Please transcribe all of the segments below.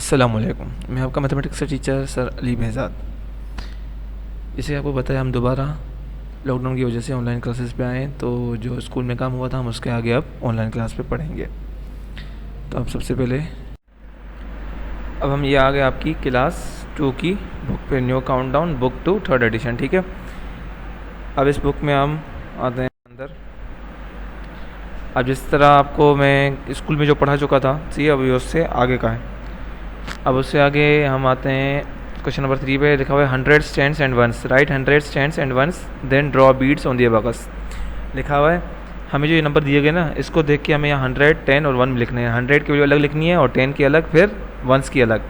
अस्सलामुअलैकुम। मैं आपका मैथमेटिक्स का टीचर सर अली behzad। जैसे आपको बताया, हम दोबारा लॉकडाउन की वजह से ऑनलाइन क्लासेस पे आए, तो जो स्कूल में काम हुआ था हम उसके आगे अब ऑनलाइन क्लास पे पढ़ेंगे। तो अब सबसे पहले अब हम ये आ गए आपकी क्लास 2 की बुक पे, new countdown book 2 3rd addition. ठीक है, अब इस बुक में हम आते हैं अंदर। अब जिस तरह आपको मैं स्कूल में जो पढ़ा चुका था, सही, अब ये उससे आगे का है। अब उससे आगे हम आते हैं क्वेश्चन नंबर 3 पे। लिखा हुआ है 100 stands and ones, write 100 stands and ones, then draw beads on the abacus. लिखा हुआ है हमें जो ये नंबर दिए गए ना, इसको देख के हमें यहाँ 100, 10 और 1 लिखने हैं। 100 की वैल्यू अलग लिखनी है और 10 की अलग, फिर वंस की अलग,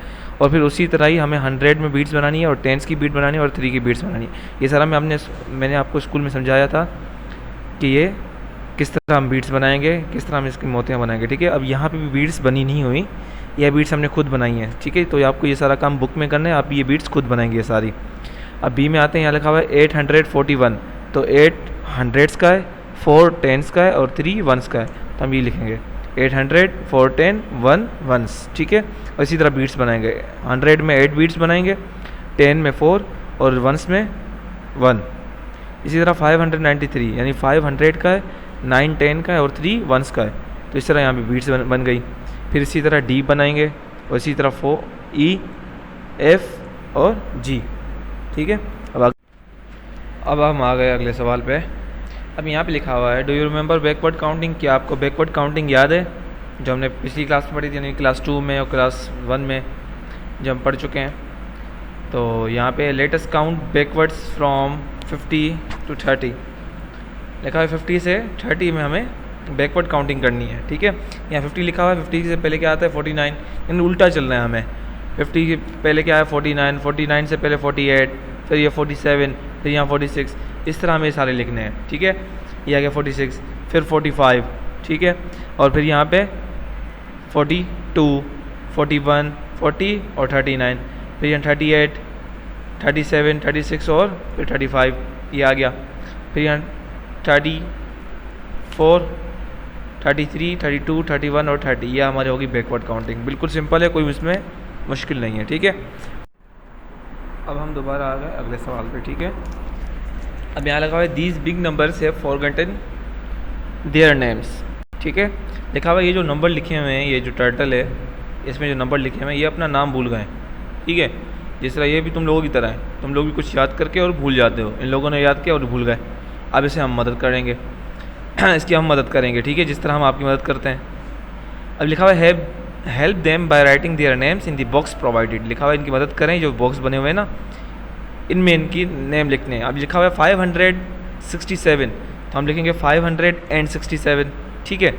और फिर उसी तरह ही हमें 100 में बीट्स बनानी है और 10 की बीट बनानी है और 3 की बीट्स बनानी है। ये सारा मैंने आपको स्कूल में समझाया था कि ये किस तरह हम बीट्स बनाएंगे, किस तरह हम इसकी मोतियाँ बनाएंगे। ठीक है, अब यहाँ पे भी बीट्स बनी नहीं हुई, यह बीट्स हमने खुद बनाई है। ठीक है, तो आपको ये सारा काम बुक में करना है, आप ये बीट्स खुद बनाएंगे ये सारी। अब बी में आते हैं, यहाँ लिखा हुआ है 841, तो 8 100s का है, 4 10s का है और 3 1s का है, तो हम ये लिखेंगे 800 4 10 1 1s। ठीक है, और इसी तरह बीट्स बनाएंगे। 100 में 8 बीट्स बनाएंगे, 10 में 4 और 1s में 1। इसी तरह 593 यानी 500 का है, 9 10 का है और 3 1s का है, तो इस तरह यहाँ पे बीट्स बन गई। फिर इसी तरह डी बनाएंगे और इसी तरह 4 ई एफ और जी। ठीक है, अब हम आ गए अगले सवाल पे। अब यहाँ पे लिखा हुआ है do you remember backward counting. क्या आपको बैकवर्ड काउंटिंग याद है, जो हमने पिछली क्लास में पढ़ी थी, यानी क्लास 2 में और क्लास 1 में जो हम पढ़ चुके हैं। तो यहाँ पे latest count backwards from 50 to 30 लिखा है। 50 से 30 में हमें बैकवर्ड काउंटिंग करनी है। ठीक है, यहाँ 50 लिखा हुआ है, 50 से पहले क्या आता है 49, यानी उल्टा चलना है हमें। 50 के पहले क्या है 49, 49 से पहले 48, फिर ये 47, फिर यहाँ 46, इस तरह हमें सारे लिखने हैं। ठीक है, ये आ गया 46, फिर 45। ठीक है, और फिर यहाँ पे 42, 41, 40 और 39, फिर यहाँ 38, 37, 36 और फिर 35, ये आ गया। फिर यहाँ 34, 33, 32, 31 और 30, ये हमारी होगी बैकवर्ड काउंटिंग। बिल्कुल सिंपल है, कोई इसमें मुश्किल नहीं है। ठीक है, अब हम दोबारा आ गए अगले सवाल पे। ठीक है, अब यहाँ लगा हुआ है these big numbers have forgotten their names. ठीक है, लिखा हुआ है ये जो नंबर लिखे हुए हैं, ये जो टर्टल है इसमें जो नंबर लिखे हुए हैं, ये अपना नाम भूल गए। ठीक है, जिस तरह ये भी तुम लोगों की तरह है, तुम लोग भी कुछ याद करके और भूल जाते हो, इन लोगों ने याद किया और भूल गए। अब इसे हम मदद करेंगे इसकी हम मदद करेंगे। ठीक है, जिस तरह हम आपकी मदद करते हैं। अब लिखा हुआ है help them by writing their names in the box provided. लिखा हुआ है इनकी मदद करें, जो बॉक्स बने हुए हैं ना, इनमें इनकी नेम लिखने हैं। अब लिखा हुआ है 567, तो हम लिखेंगे 567। ठीक है,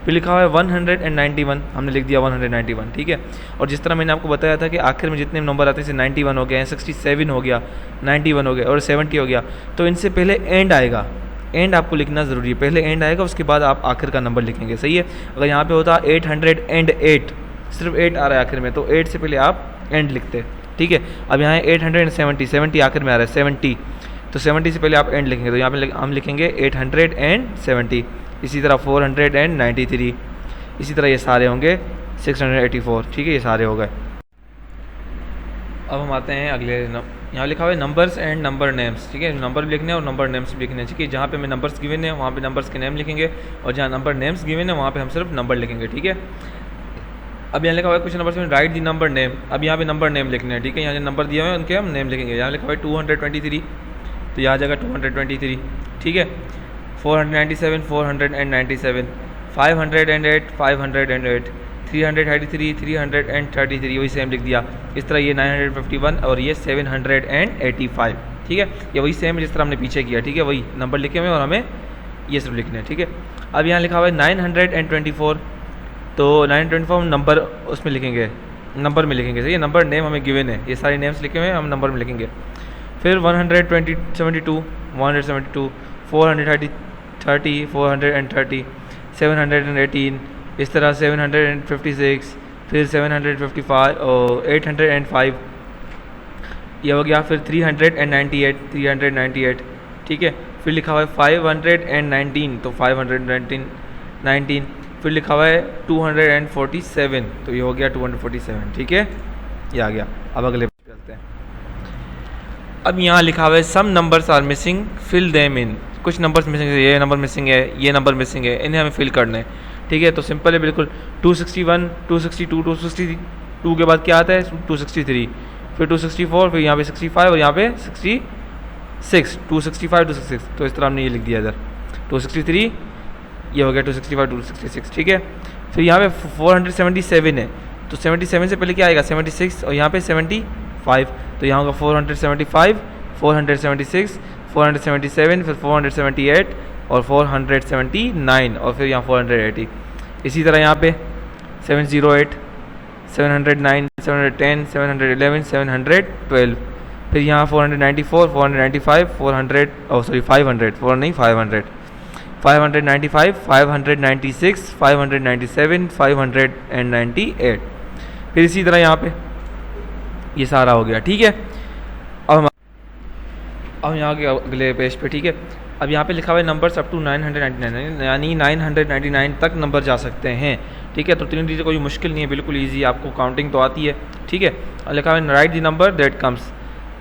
फिर लिखा हुआ है 191, हमने लिख दिया 191। ठीक है, और जिस तरह मैंने आपको बताया था कि आखिर में जितने नंबर आते हैं, जैसे 91 हो गया, 67 हो गया, 91 हो गया और 70 हो गया, तो इनसे पहले एंड आएगा। एंड आपको लिखना ज़रूरी है, पहले एंड आएगा, उसके बाद आप आखिर का नंबर लिखेंगे। सही है, अगर यहाँ पे होता 808, सिर्फ 8 आ रहा है आखिर में, तो 8 से पहले आप एंड लिखते। ठीक है, अब यहाँ 870 आखिर में आ रहा है 70, तो 70 से पहले आप एंड लिखेंगे, तो यहाँ पे हम लिखेंगे 870। इसी तरह 493, इसी तरह ये सारे होंगे 684। ठीक है, ये सारे हो गए। अब हम आते हैं अगले यहाँ लिखा हुआ है नंबर्स एंड नंबर नेम्स। ठीक है, नंबर भी लिखने हैं और नंबर नेम्स भी लिखने हैं। ठीक है, जहाँ पे हमें नंबर्स गिवन है वहाँ पे नंबर्स के नेम लिखेंगे, और जहाँ नंबर नेम्स गिवन है वहाँ पे हम सिर्फ नंबर लिखेंगे। ठीक है, अब यहाँ लिखा हुआ है question number 7 right the number name. अब यहाँ पे नंबर नेम लिखने हैं। ठीक है, यहाँ जो नंबर दिए हुए हैं उनके हम नेम लिखेंगे। यहाँ लिखा हुआ है 223, तो यहाँ जगह 223। ठीक है, 497, 497, 508, 508, 333, 333, वही सेम लिख दिया। इस तरह ये 951 और ये 785। ठीक है, ये वही सेम जिस तरह हमने पीछे किया। ठीक है, वही नंबर लिखे हुए और हमें ये सब लिखने हैं। ठीक है, अब यहाँ लिखा हुआ है 924, तो 924 हम नंबर उसमें लिखेंगे, नंबर में लिखेंगे। सही है, नंबर नेम हमें गिवन है, ये सारे नेम्स लिखे हुए हैं, हम नंबर में लिखेंगे। फिर 172, 172, 430, 430, 718, इस तरह 756, फिर 755 और 805, ये हो गया। फिर 398। ठीक है, फिर लिखा हुआ है 519, तो 519, फिर लिखा हुआ है 247, तो ये हो गया 247, ठीक है, ये आ गया। अब अगले पेज पे चलते हैं। अब यहाँ लिखा हुआ है some numbers are missing, fill them in. कुछ नंबर्स मिसिंग है, ये नंबर मिसिंग है, ये नंबर मिसिंग है, इन्हें हमें फिल करना है, ठीक है। तो सिंपल है बिल्कुल, 261, 262, 262 के बाद क्या आता है 263, फिर 264, फिर यहाँ पे 65 और यहाँ पे 66, 265, 266, तो इस तरह हमने ये लिख दिया इधर 263, ये हो गया 265, 266, ठीक है। फिर यहाँ पे 477 है, तो 77 से पहले क्या आएगा 76 और यहाँ पे 75, तो यहाँ होगा 475, 476, 477, फिर 478 और 479 और फिर यहाँ 480। इसी तरह यहाँ पे 708, 709, 710, 711, 712, फिर यहाँ 494, 495, 400 सॉरी 500, 4 नहीं 500, 595, 596, 597, 598, फिर इसी तरह यहाँ पे ये सारा हो गया, ठीक है। अब यहाँ के अगले पेज पे, ठीक है। अब यहाँ पे लिखा हुआ है नंबर्स अप टू 999, यानी 999 तक नंबर जा सकते हैं, ठीक है। तो तीन चीज़ें कोई मुश्किल नहीं है, बिल्कुल इजी, आपको काउंटिंग तो आती है, ठीक है। और लिखा हुआ है right the number that comes,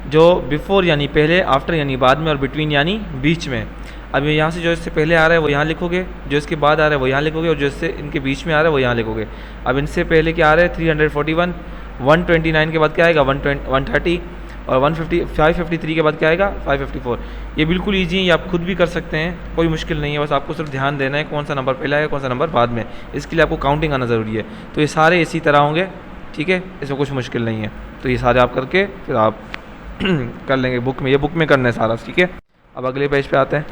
जो बिफोर यानी पहले, आफ्टर यानी बाद में, और बिटवीन यानी बीच में। अब यहाँ से जो इससे पहले आ रहा है वो यहाँ लिखोगे, जो इसके बाद आ रहा है वो यहाँ लिखोगे, और जो इससे इनके बीच में आ रहा है वो यहाँ लिखोगे। अब इनसे पहले क्या आ रहा है 341, 129 के बाद क्या आएगा 130, और 553 के बाद क्या आएगा 554। ये बिल्कुल ईजी है, ये आप खुद भी कर सकते हैं, कोई मुश्किल नहीं है, बस आपको सिर्फ ध्यान देना है कौन सा नंबर पहला है कौन सा नंबर बाद में, इसके लिए आपको काउंटिंग आना ज़रूरी है। तो ये सारे इसी तरह होंगे, ठीक है, इसमें कुछ मुश्किल नहीं है। तो ये सारे आप करके फिर आप कर लेंगे बुक में, ये बुक में करना है सारा, ठीक है। अब अगले पेज पे आते हैं।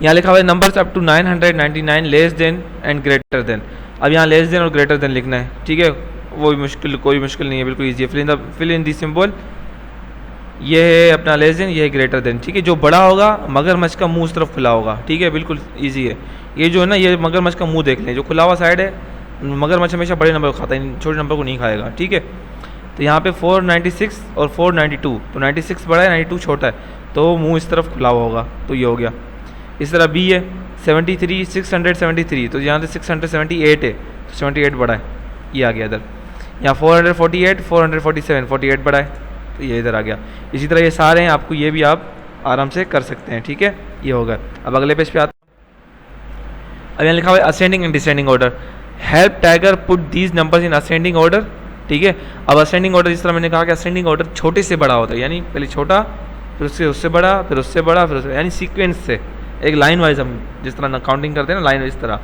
यहाँ लिखा हुआ है numbers up to 999 less than and greater than. अब यहाँ लेस देन और ग्रेटर देन लिखना है, ठीक है, वो भी मुश्किल, कोई मुश्किल नहीं है, बिल्कुल ईजी है। फिल इन दी सिंबल, ये है अपना लेस देन, ये है ग्रेटर देन, ठीक है। जो बड़ा होगा मगरमच्छ का मुंह उस तरफ खुला होगा, ठीक है, बिल्कुल ईजी है। ये जो है ना, ये मगरमच्छ का मुंह देख लें, जो खुला हुआ साइड है, मगरमच्छ हमेशा बड़े नंबर को खाता है, छोटे नंबर को नहीं खाएगा, ठीक है। तो यहाँ पे 496 और 492, तो 96 बड़ा है 92 छोटा है, तो मुँह इस तरफ खुला हुआ होगा, तो ये हो गया। इस तरह बी है 73, 673, तो यहाँ से 678 है, तो 78 बड़ा है, ये आ गया इधर। यहाँ 448, 447, 48 बड़ा है, तो ये इधर आ गया। इसी तरह ये सारे हैं, आपको ये भी आप आराम से कर सकते हैं, ठीक है, ये होगा। अब अगले पेज पे आते हैं। अब यहाँ लिखा हुआ है ascending and descending order, help tiger put these numbers in ascending order, ठीक है। अब असेंडिंग ऑर्डर, जिस तरह मैंने कहा कि असेंडिंग ऑर्डर छोटे से बड़ा होता है, यानी पहले छोटा, फिर उससे बड़ा, फिर उससे बड़ा, फिर उससे, यानी सीक्वेंस से, एक लाइन वाइज, हम जिस तरह काउंटिंग करते हैं ना लाइन वाइज तरह।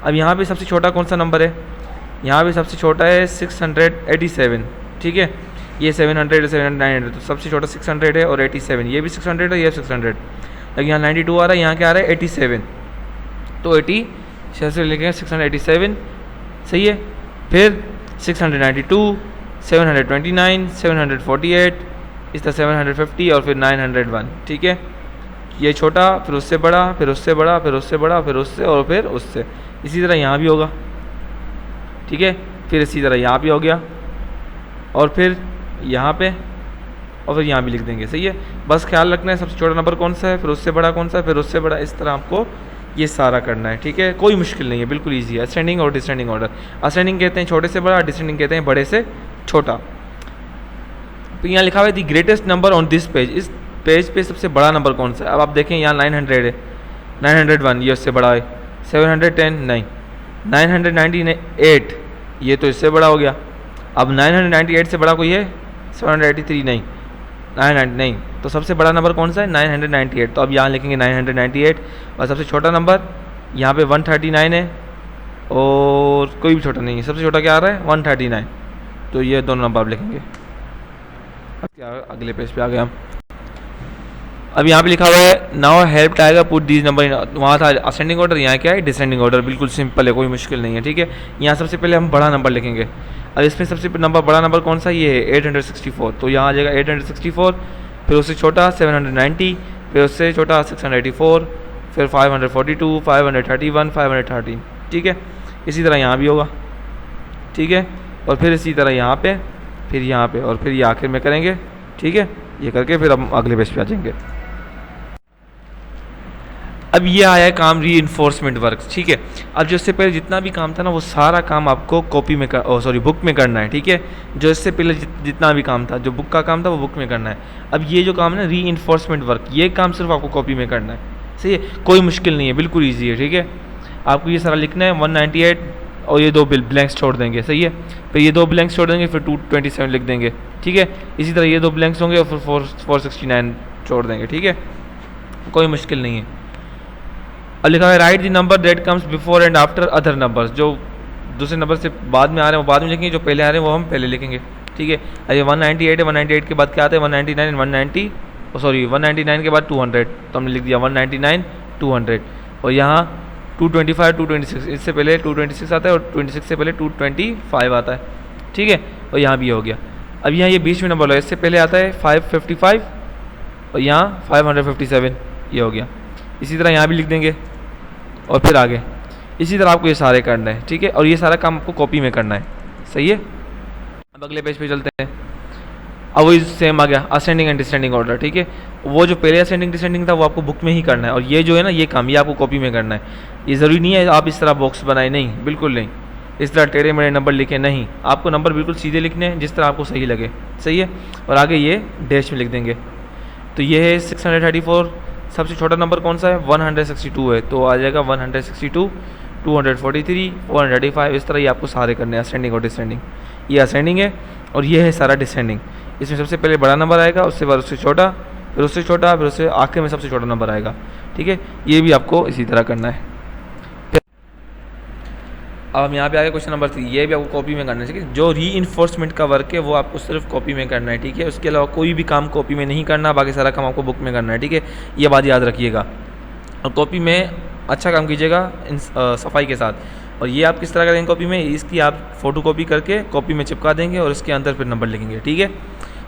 अब यहाँ पे सबसे छोटा कौन सा नंबर है, यहाँ पे सबसे छोटा है 687, ठीक है, ये 700, 900, तो सबसे छोटा 600 है और 87, ये भी 600 है, ये 600, लेकिन यहाँ 92 आ रहा है, यहाँ क्या आ रहा है 87, तो 80 से लिखेंगे 687, सही है। फिर 692, 729, 748, इस तरह 750 और फिर 901, ठीक है। ये छोटा, फिर उससे बड़ा, फिर उससे बड़ा, फिर उससे बड़ा, फिर उससे, और फिर उससे। इसी तरह यहाँ भी होगा, ठीक है, फिर इसी तरह यहाँ भी हो गया, और फिर यहाँ पे, और फिर यहाँ भी लिख देंगे, सही है। बस ख्याल रखना है सबसे छोटा नंबर कौन सा है, फिर उससे बड़ा कौन सा है, फिर उससे बड़ा, इस तरह आपको ये सारा करना है, ठीक है, कोई मुश्किल नहीं है, बिल्कुल ईजी है। असेंडिंग और डिसेंडिंग ऑर्डर, असेंडिंग कहते हैं छोटे से बड़ा, डिसेंडिंग कहते हैं बड़े से छोटा। तो यहाँ लिखा हुआ है the greatest number on this page, इस पेज पे सबसे बड़ा नंबर कौन सा है। अब आप देखें यहाँ 900 है, 901 ये उससे बड़ा है, 710 नहीं, 998 ये तो इससे बड़ा हो गया। अब 998 से बड़ा कोई है 783 नहीं, 990 नहीं, तो सबसे बड़ा नंबर कौन सा है 998, तो अब यहाँ लिखेंगे 998, और सबसे छोटा नंबर यहाँ पे 139 है, और कोई भी छोटा नहीं है, सबसे छोटा क्या आ रहा है 139, तो ये दोनों नंबर आप लिखेंगे। अब क्या अगले पेज पे आ गए हम। अब यहाँ पे लिखा हुआ है now help tiger put these number in, वहाँ था असेंडिंग ऑर्डर, यहाँ क्या है डिसेंडिंग ऑर्डर, बिल्कुल सिंपल है, कोई मुश्किल नहीं है, ठीक है। यहाँ सबसे पहले हम बड़ा नंबर लिखेंगे। अब इसमें सबसे बड़ा नंबर कौन सा, ये है 864, तो यहाँ आ जाएगा 864, फिर उससे छोटा 790, फिर उससे छोटा 684, फिर 542, 531, 513, ठीक है। इसी तरह यहाँ भी होगा, ठीक है, और फिर इसी तरह यहाँ पे, फिर यहाँ पे, और फिर ये आखिर में करेंगे, ठीक है। ये करके फिर हम अगले पेज पे आ जाएंगे। अब ये आया है काम री इन्फोर्समेंट वर्क, ठीक है। अब जो इससे पहले जितना भी काम था ना वो सारा काम आपको कॉपी में बुक में करना है, ठीक है। जो इससे पहले जितना भी काम था, जो बुक का काम था वो बुक में करना है। अब ये जो काम है ना री इन्फोर्समेंट वर्क, ये काम सिर्फ आपको कॉपी में करना है, सही है, कोई मुश्किल नहीं है, बिल्कुल ईजी है, ठीक है। आपको ये सारा लिखना है 198 और ये 2 ब्लैंक्स छोड़ देंगे, सही है। फिर ये 2 ब्लैंक्स छोड़ देंगे, फिर 227 लिख देंगे, ठीक है। इसी तरह ये 2 ब्लैंक्स होंगे और फिर 469 छोड़ देंगे, ठीक है, कोई मुश्किल नहीं है। और लिखा है right the number that comes before and after other numbers, जो दूसरे नंबर से बाद में आ रहे हैं वो बाद में लिखेंगे, जो पहले आ रहे हैं वो हम पहले लिखेंगे, ठीक है। अरे 198 है, 198 के बाद क्या आता है 199 190 199 के बाद 200, तो हमने लिख दिया 199 200। और यहाँ 225 226, इससे पहले 226 आता है और 26 से पहले 225 आता है, ठीक है। और यहाँ भी हो गया। अब यहाँ ये बीच में नंबर है, इससे पहले आता है 555 और यहाँ 557, ये हो गया। इसी तरह यहाँ भी लिख देंगे और फिर आगे इसी तरह आपको ये सारे करना है, ठीक है। और ये सारा काम आपको कॉपी में करना है, सही है। अब अगले पेज पे चलते हैं। अब वही सेम आ गया असेंडिंग एंड डिसेंडिंग ऑर्डर, ठीक है। वो जो पहले असेंडिंग डिसेंडिंग था वो आपको बुक में ही करना है, और ये जो है ना ये काम ये आपको कॉपी में करना है। ये ज़रूरी नहीं है आप इस तरह बॉक्स बनाए, नहीं, बिल्कुल नहीं, इस तरह टेढ़े मेढ़े नंबर लिखे नहीं, आपको नंबर बिल्कुल सीधे लिखने हैं जिस तरह आपको सही लगे, सही है। और आगे ये डैश में लिख देंगे। तो ये है 634, सबसे छोटा नंबर कौन सा है 162 है, तो आ जाएगा 162 243 485, इस तरह ये आपको सारे करने हैं असेंडिंग और डिसेंडिंग। ये असेंडिंग है और ये है सारा डिसेंडिंग। इसमें सबसे पहले बड़ा नंबर आएगा, उसके बाद उससे छोटा, फिर उससे छोटा, फिर उससे आखिर में सबसे छोटा नंबर आएगा, ठीक है। ये भी आपको इसी तरह करना है। अब हम यहाँ पे आगे क्वेश्चन नंबर 3, ये भी आपको कॉपी में करना है, ठीक है। जो री इन्फोर्समेंट का वर्क है वो आपको सिर्फ कॉपी में करना है, ठीक है। उसके अलावा कोई भी काम कॉपी में नहीं करना, बाकी सारा काम आपको बुक में करना है, ठीक है। ये बात याद रखिएगा। और कॉपी में अच्छा काम कीजिएगा सफाई के साथ। और ये आप किस तरह करेंगे कॉपी में, इसकी आप फ़ोटो कॉपी करके कॉपी में चिपका देंगे और इसके अंदर फिर नंबर लिखेंगे, ठीक है।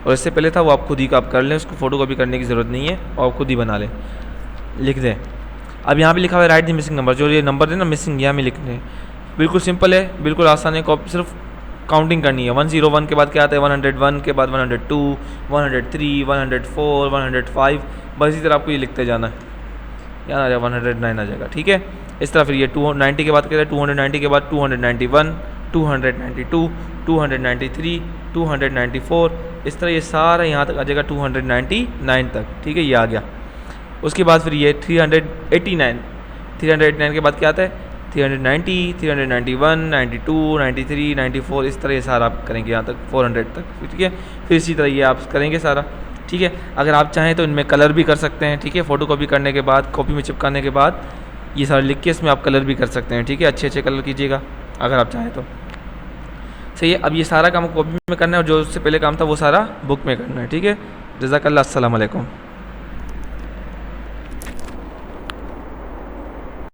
और इससे पहले था वो आप खुद ही आप कर लें, उसको फ़ोटो कॉपी करने की ज़रूरत नहीं है, और आप खुद ही बना लें, लिख दें। अब यहाँ पे लिखा हुआ है राइट द मिसिंग नंबर, जो ये नंबर है ना मिसिंग, यहाँ में लिखने हैं। बिल्कुल सिंपल है, बिल्कुल आसान है। कॉपी सिर्फ काउंटिंग करनी है। 101 के बाद क्या आता है 101 के बाद 102 103 104 105, बस इसी तरह आपको ये लिखते जाना है। यहाँ आ जाएगा 109 आ जाएगा, ठीक है। इस तरह फिर ये 290 के बाद क्या है 290 के बाद 291 292 293 294, इस तरह ये सारा यहाँ तक आ जाएगा 299 तक, ठीक है। ये आ गया। उसके बाद फिर ये 389 के बाद क्या आता है 390 391 92 93 94, इस तरह ये सारा आप करेंगे यहाँ तक 400 तक, ठीक है। फिर इसी तरह ये आप करेंगे सारा, ठीक है। अगर आप चाहें तो इनमें कलर भी कर सकते हैं, ठीक है। फ़ोटो कॉपी करने के बाद कॉपी में चिपकाने के बाद ये सारा लिख के इसमें आप कलर भी कर सकते हैं, ठीक है। अच्छे अच्छे कलर कीजिएगा अगर आप चाहें तो, सही है। अब ये सारा काम कॉपी में करना है और जो उससे पहले काम था वो सारा बुक में करना है, ठीक है। जज़ाकल्लाह, अस्सलाम वालेकुम।